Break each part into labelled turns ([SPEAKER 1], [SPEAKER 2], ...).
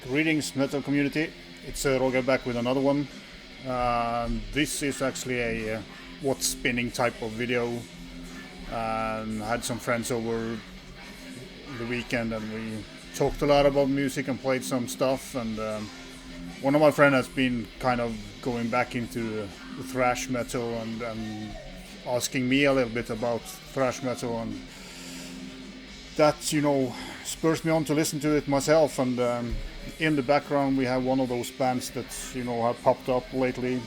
[SPEAKER 1] Greetings, metal community. It's Roger back with another one. This is actually a what's spinning type of video. I had some friends over the weekend and we talked a lot about music and played some stuff. And one of my friends has been kind of going back into thrash metal and asking me a little bit about thrash metal, and that, you know, spurs me on to listen to it myself. And in the background we have one of those bands that, you know, have popped up lately.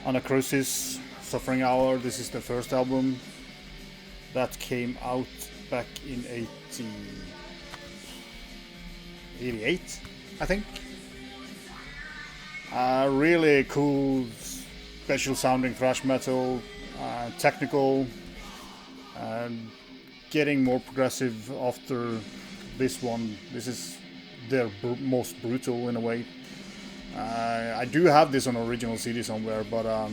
[SPEAKER 1] Anacrusis, Suffering Hour. This is the first album that came out back in 88, I think. Really cool, special sounding thrash metal, technical, and getting more progressive after this one. This is their most brutal in a way. I do have this on original CD somewhere, but I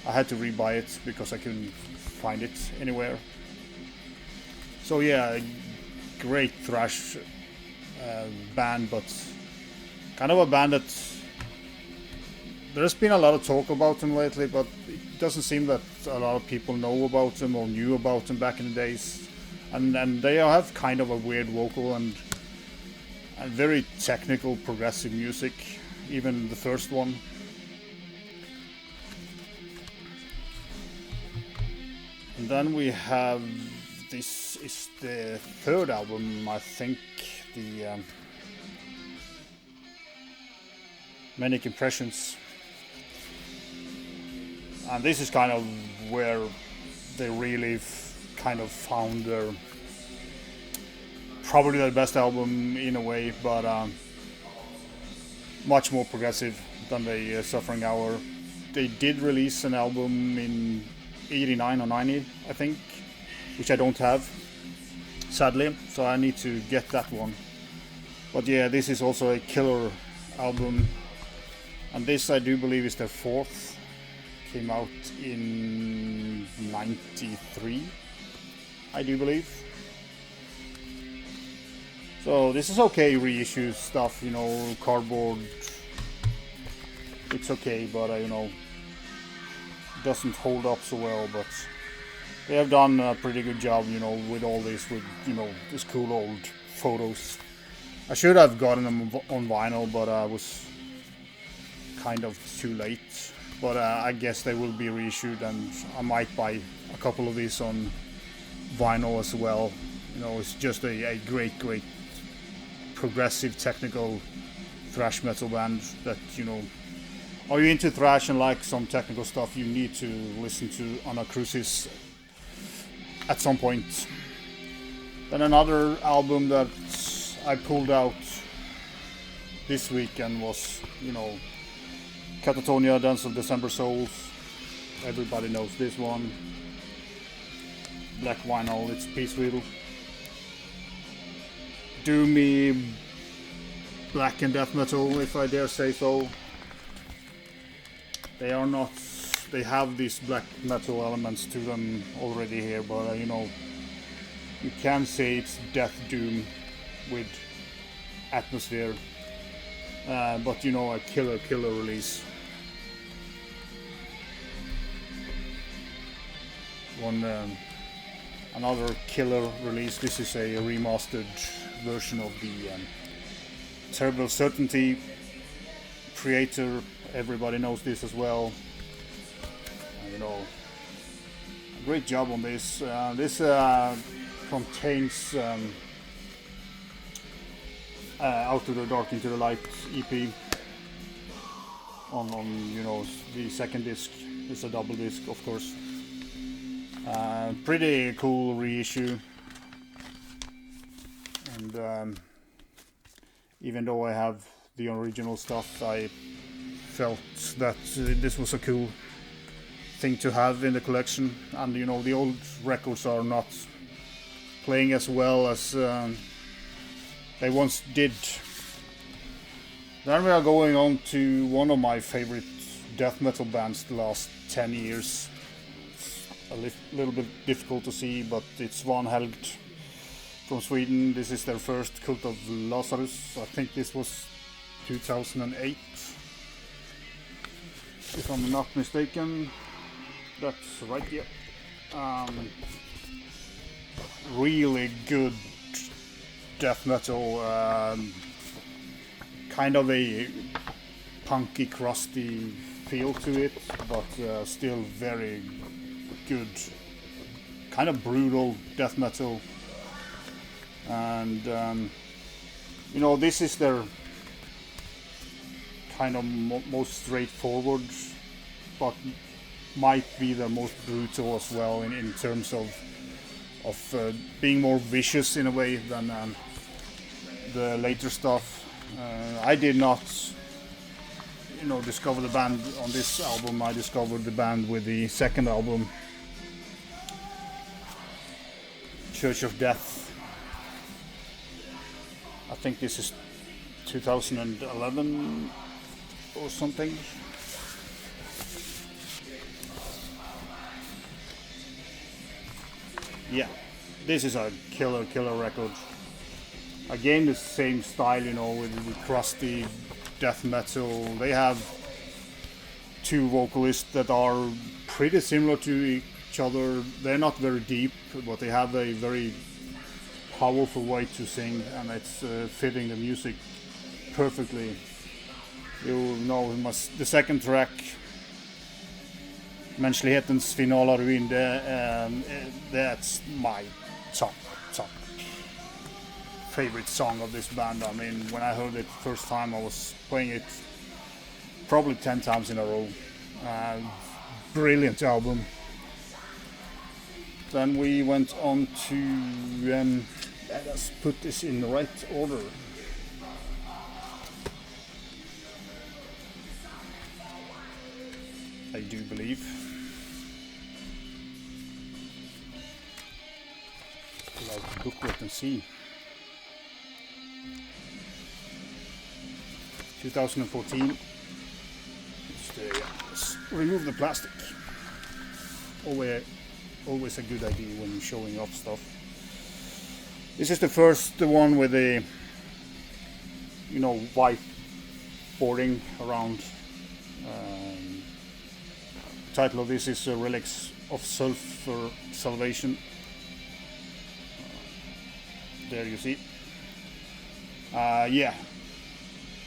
[SPEAKER 1] had to rebuy it because I couldn't find it anywhere. So yeah, great thrash band, but kind of a band that there's been a lot of talk about them lately, but it doesn't seem that a lot of people know about them or knew about them back in the days. And they have kind of a weird vocal and very technical progressive music, even the first one. And then we have, this is the third album, I think, the Manic Impressions. And this is kind of where they really kind of found their, probably their best album in a way, but much more progressive than the Suffering Hour. They did release an album in 89 or 90, I think, which I don't have, sadly, so I need to get that one. But yeah, this is also a killer album, and this I do believe is their fourth. Came out in 93, I do believe. So this is okay reissue stuff, you know, cardboard. It's okay, but you know, it doesn't hold up so well. But they have done a pretty good job, you know, with all this, with, you know, this cool old photos. I should have gotten them on vinyl, but I was kind of too late. But I guess they will be reissued, and I might buy a couple of these on vinyl as well. You know, it's just a great progressive technical thrash metal band that, you know, are you into thrash and like some technical stuff, you need to listen to Anacrusis at some point. Then another album that I pulled out this weekend was, you know, Catatonia, Dance of December Souls. Everybody knows this one. Black vinyl, it's Peace Wheel. Doomy black and death metal, if I dare say so. They are not, they have these black metal elements to them already here, but you know, you can say it's death doom with atmosphere. But you know, a killer release. Another killer release. This is a remastered version of the Terrible Certainty. Kreator, everybody knows this as well. You know, great job on this. This contains Out of the Dark into the Light EP. On you know, the second disc. It's a double disc, of course. Pretty cool reissue, and even though I have the original stuff, I felt that this was a cool thing to have in the collection. And you know, the old records are not playing as well as they once did. Then we are going on to one of my favorite death metal bands the last 10 years. A little bit difficult to see, but it's Vanhelgd from Sweden. This is their first Cult of Lazarus. I think this was 2008, if I'm not mistaken. That's right, yeah. Really good death metal, kind of a punky, crusty feel to it, but still very good, kind of brutal death metal. And you know, this is their kind of most straightforward, but might be the most brutal as well in terms of being more vicious in a way than the later stuff. I did not, you know, discover the band on this album. I discovered the band with the second album, Church of Death. I think this is 2011 or something. Yeah, this is a killer record. Again, the same style, you know, with the crusty death metal. They have two vocalists that are pretty similar to each other. They're not very deep, but they have a very powerful way to sing, and it's fitting the music perfectly. You know, the second track, Mänsklighetens finala ruin, that's my top favorite song of this band. I mean, when I heard it first time, I was playing it probably 10 times in a row. Brilliant album. Then we went on to, let us put this in the right order. I do believe. Pull out the booklet and see. 2014. Let's remove the plastic. Always a good idea when you're showing off stuff. This is the first one with the, you know, white boarding around. Title of this is Relics of Sulphur Salvation. There you see. Yeah,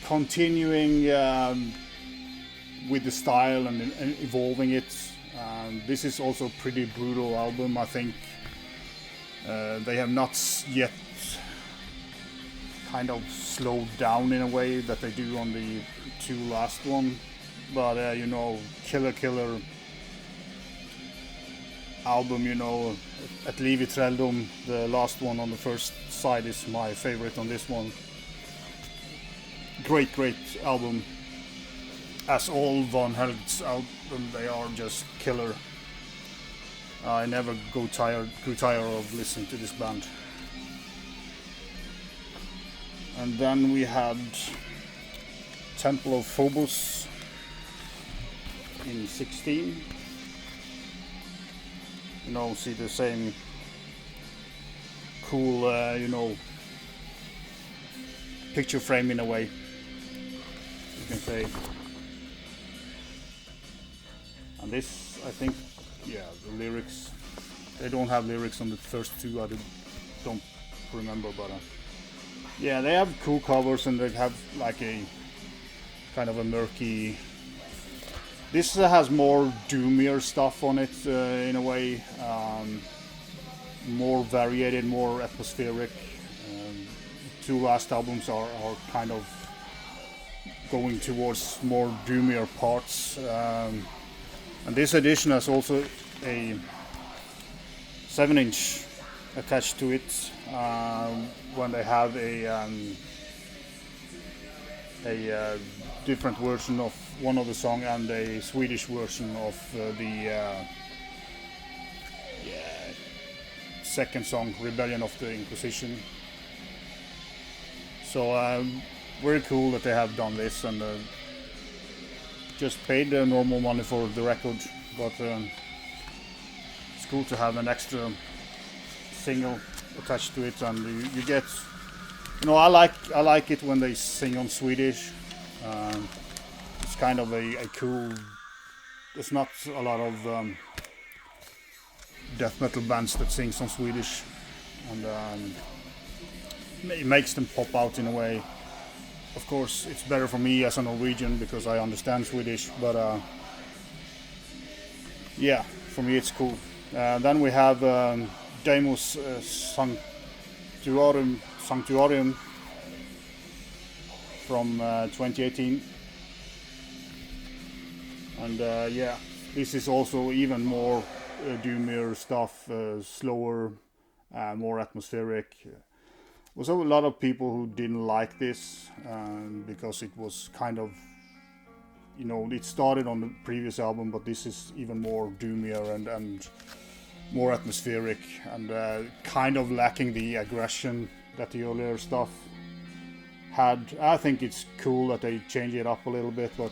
[SPEAKER 1] continuing with the style and evolving it. This is also a pretty brutal album, I think. They have not yet kind of slowed down in a way that they do on the two last one, but you know, killer album, you know. At Livi Trelldom, the last one on the first side, is my favorite on this one. Great album. As all Vanhelgd's album, they are just killer. I never grew tired of listening to this band. And then we had Temple of Phobos in 16. You know, see the same cool, you know, picture frame in a way, you can say. And this, I think, yeah, the lyrics, they don't have lyrics on the first two, I don't remember, but yeah, they have cool covers, and they have like a kind of a murky. This has more doomier stuff on it in a way, more varied, more atmospheric. Two last albums are kind of going towards more doomier parts, and this edition has also a 7-inch attached to it, when they have a different version of one of the song and a Swedish version of the second song, Rebellion of the Inquisition. So very cool that they have done this, and just paid the normal money for the record, but it's cool to have an extra single attached to it, and you get, you know, I like it when they sing on Swedish. It's kind of a cool. There's not a lot of death metal bands that sings on Swedish, and it makes them pop out in a way. Of course, it's better for me as a Norwegian because I understand Swedish, but yeah, for me it's cool. Then we have Deimos Sanctuarium from 2018, and yeah, this is also even more doomier stuff, slower, more atmospheric. There was a lot of people who didn't like this because it was kind of, you know, it started on the previous album, but this is even more doomier and more atmospheric, and kind of lacking the aggression that the earlier stuff had. I think it's cool that they change it up a little bit, but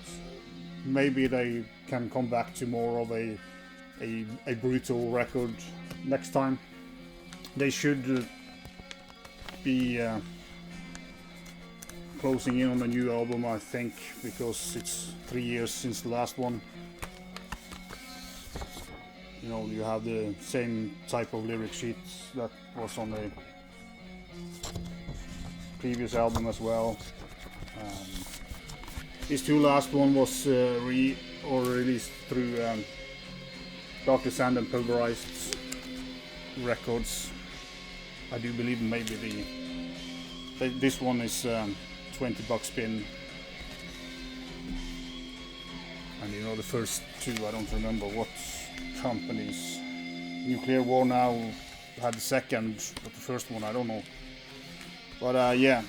[SPEAKER 1] maybe they can come back to more of a brutal record next time. They should be closing in on the new album, I think, because it's 3 years since the last one. You know, you have the same type of lyric sheets that was on the previous album as well. These two last one was released through Dr. Sand and Pulverized records. I do believe maybe this one is $20 spin, and you know the first two I don't remember what companies. Nuclear War Now had the second, but the first one I don't know. But yeah,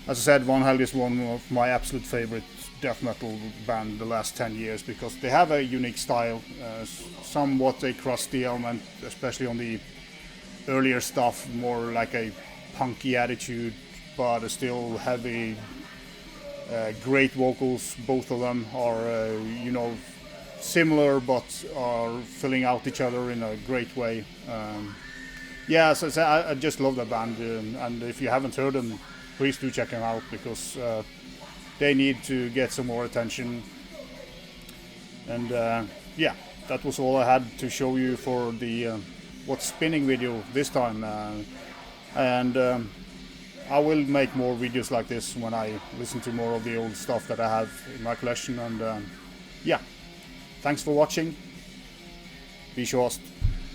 [SPEAKER 1] as I said, Vanhelgd is one of my absolute favorite death metal band the last 10 years because they have a unique style, somewhat a crusty element, especially on the earlier stuff, more like a punky attitude, but still heavy, great vocals. Both of them are, you know, similar but are filling out each other in a great way. Yeah, so I just love that band, and if you haven't heard them, please do check them out because they need to get some more attention. And yeah, that was all I had to show you for the what's spinning video this time, and I will make more videos like this when I listen to more of the old stuff that I have in my collection. And yeah, thanks for watching. Be sure.